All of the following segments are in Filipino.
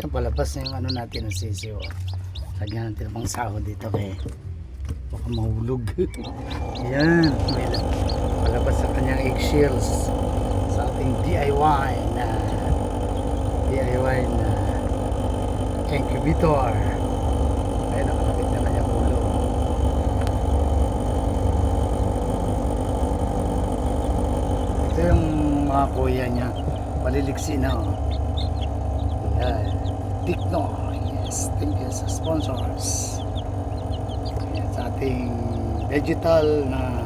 Yan, palabas na yung ano natin ng sisiw. Lagyan natin pang sahod dito kay baka mahulog. Yan, palabas sa kanyang eggshells sa ating DIY na incubator. Ayun, nakakabit na kanyang ulo. Ito yung mga kuya niya, maliliksi na, oh. Yan, Tikno. Yes, thank you sa sponsors. Yan, sa ating digital na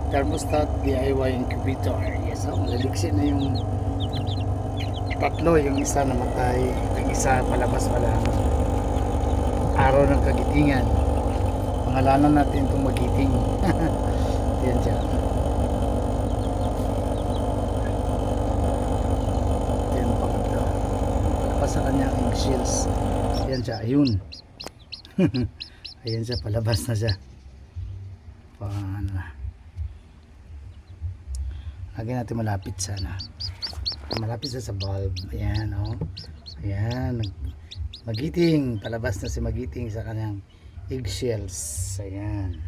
thermostat DIY incubator. Yes, oh, maliliksi na yung tatlo. Yung isa namatay, yung isa palabas wala. Araw ng kagitingan. Pangalanan natin itong magiting. Yan siya. Yan pangatlo. Palabas sa kanyang eggshells. Yan siya, ayun. Ayan siya, palabas na siya. Ano na. Lagyan natin malapit sana. Malapit sa bulb. Ayan, oh. Ayan, magiting. Palabas na si magiting sa kanyang eggshells. Ayan.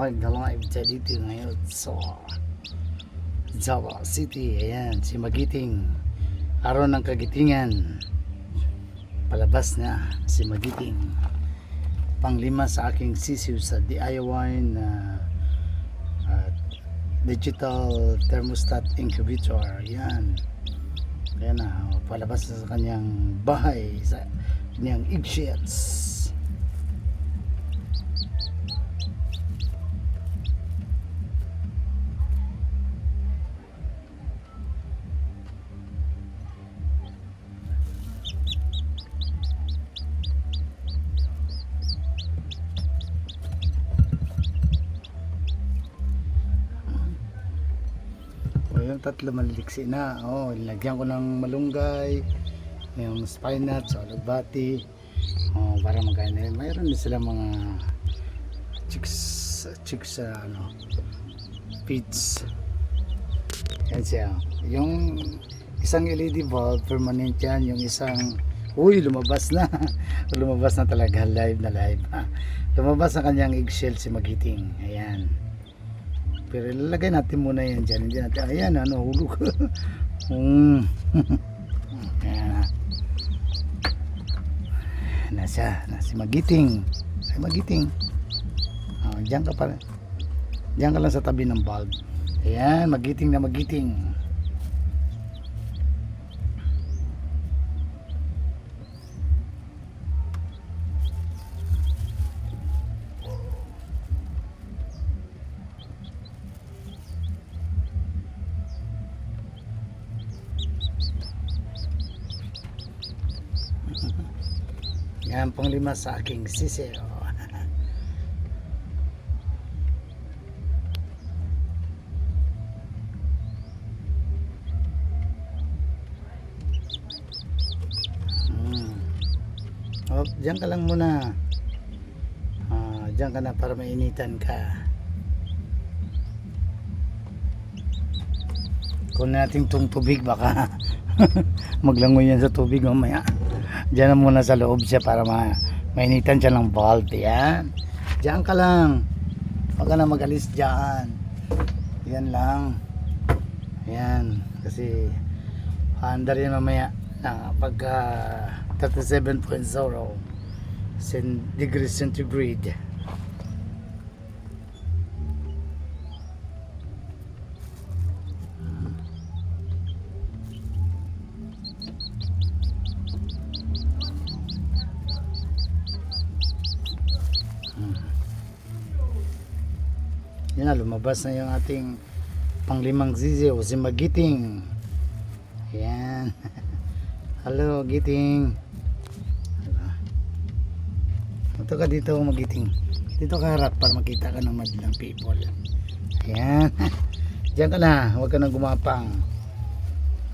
Live tayo dito ngayon sa Java City. Ayan, si Magiting. Araw ng kagitingan. Palabas na si Magiting. Panglima sa aking sisiw sa DIY na digital thermostat incubator. Ayan. Ayan na, palabas na sa kanyang bahay, sa kanyang eggshells. Yung tatlo maliliksi na. Oh, nilagyan ko ng malunggay, yung spine nuts, alugbati, oh, para magkain. Mayroon din sila mga chicks ano, feeds. Yan siya. Yung isang LED bulb permanent yan, yung isang lumabas na. Lumabas na talaga, live na live. Lumabas na kanyang eggshell si Magiting. Ayan. Pero ilalagay natin muna yan dyan. Hindi natin, ayan, ano, hulog. Ayan. Nasa Magiting. Ay, Magiting. Oh, dyan ka pa. Dyan ka lang sa tabi ng bulb. Ayan, Magiting na Magiting. Yan pang lima sa aking sisiw. Oh, diyan ka lang muna. Diyan ka na para mainitan ka. Kunin natin itong tubig, baka maglangoy yan sa tubig mamaya. Diyan na muna sa loob siya para mainitan siya ng bulb. Yan. Diyan ka lang. Huwag ka na mag-alis dyan. Yan lang. Yan. Kasi under yan mamaya na pagka 37.0 degrees centigrade. Yan na, lumabas na yung ating panglimang sisiw, si Magiting. Ayan. Hello, Giting. Ito ka dito, Magiting. Dito ka harap para makita ka ng madilang people. Ayan. Diyan ka na, huwag ka nang gumapang.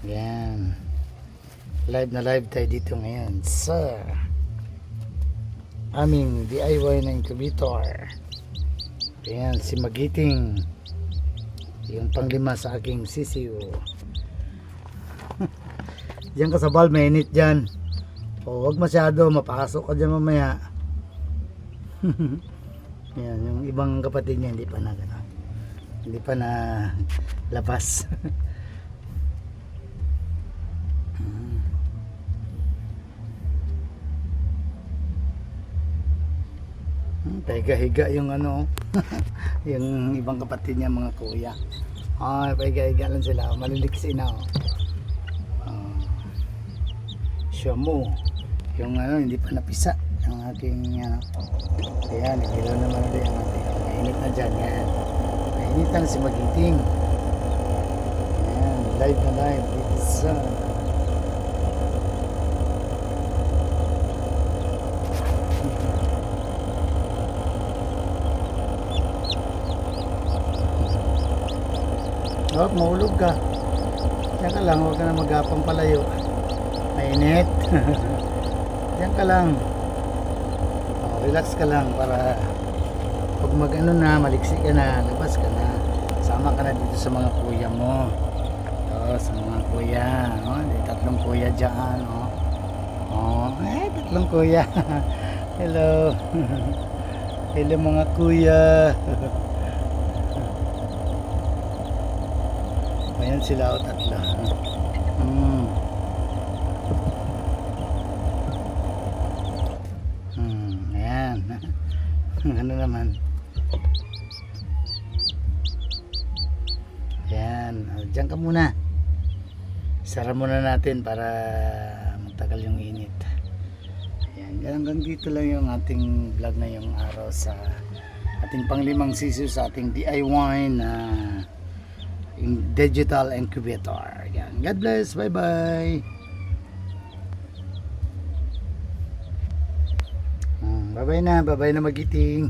Ayan. Live na live tayo dito ngayon sa aming DIY na incubator. Ayan, si Magiting. Yung panglima sa aking sisiw. Diyan ka sa bal, mainit dyan. O, huwag masyado, mapasok ka dyan mamaya. Ayan, yung ibang kapatid niya hindi pa na gano'n. Hindi pa na labas. Pahiga-higa yung ano. Yung ibang kapatid niya, mga kuya. Ay, pahiga-higa lang sila. Maliliksi na. Siya mo. Yung ano, hindi pa napisa. Yung aking ano. Ayan, nagilo naman ulit ang ating. Mainit na dyan. Yan. Mainit lang si Magiting. Ayan, live na live. Dito sa oh, mahulog ka. Diyan ka lang, huwag ka na magapang palayo. Mainit. Diyan ka lang. Oh, relax ka lang para pag mag ano na, maliksi ka na, labas ka na. Sama ka na dito sa mga kuya mo. Oh, sa mga kuya. Oh, may tatlong kuya dyan. Oh, oh tatlong kuya. Hello. Hello mga kuya. Ayan sila o tatlo. Ayan. Ano naman. Ayan. Diyan ka muna. Sara muna natin para magtagal yung init. Ayan. Hanggang dito lang yung ating vlog na yung araw sa ating panglimang sisiw sa ating DIY na digital incubator. Yan. God bless. Bye bye. Bye bye na. Bye bye na Magiting.